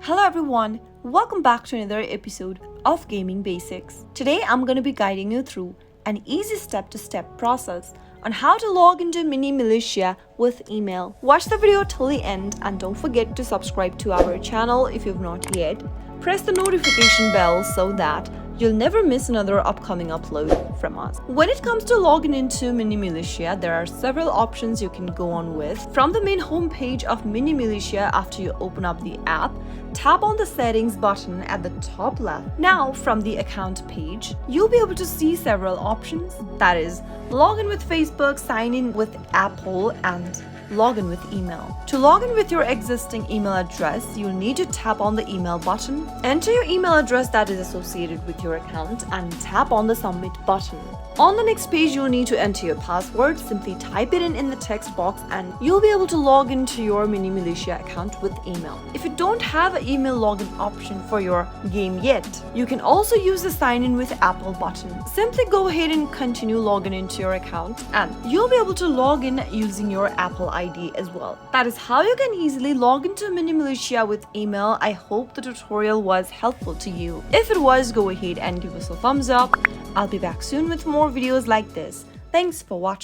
Hello everyone, welcome back to another episode of Gaming Basics. Today I'm going to be guiding you through an easy step-to-step process on how to log into Mini Militia with email. Watch the video till the end and don't forget to subscribe to our channel if you've not yet. Press the notification bell so that you'll never miss another upcoming upload from us. When it comes to logging into Mini Militia, there are several options you can go on with. From the main homepage of Mini Militia, after you open up the app, tap on the settings button at the top left. Now from the account page, you'll be able to see several options. That is, log in with Facebook, sign in with Apple, and log in with email. To log in with your existing email address, you'll need to tap on the email button, enter your email address that is associated with your account, and tap on the submit button. On the next page, you'll need to enter your password. Simply type it in the text box and you'll be able to log into your Mini Militia account with email. If you don't have an email login option for your game yet, you can also use the sign in with Apple button. Simply go ahead and continue logging into your account and you'll be able to log in using your Apple ID as well. That is how you can easily log into Mini Militia with email. I hope the tutorial was helpful to you. If it was, go ahead and give us a thumbs up. I'll be back soon with more videos like this. Thanks for watching.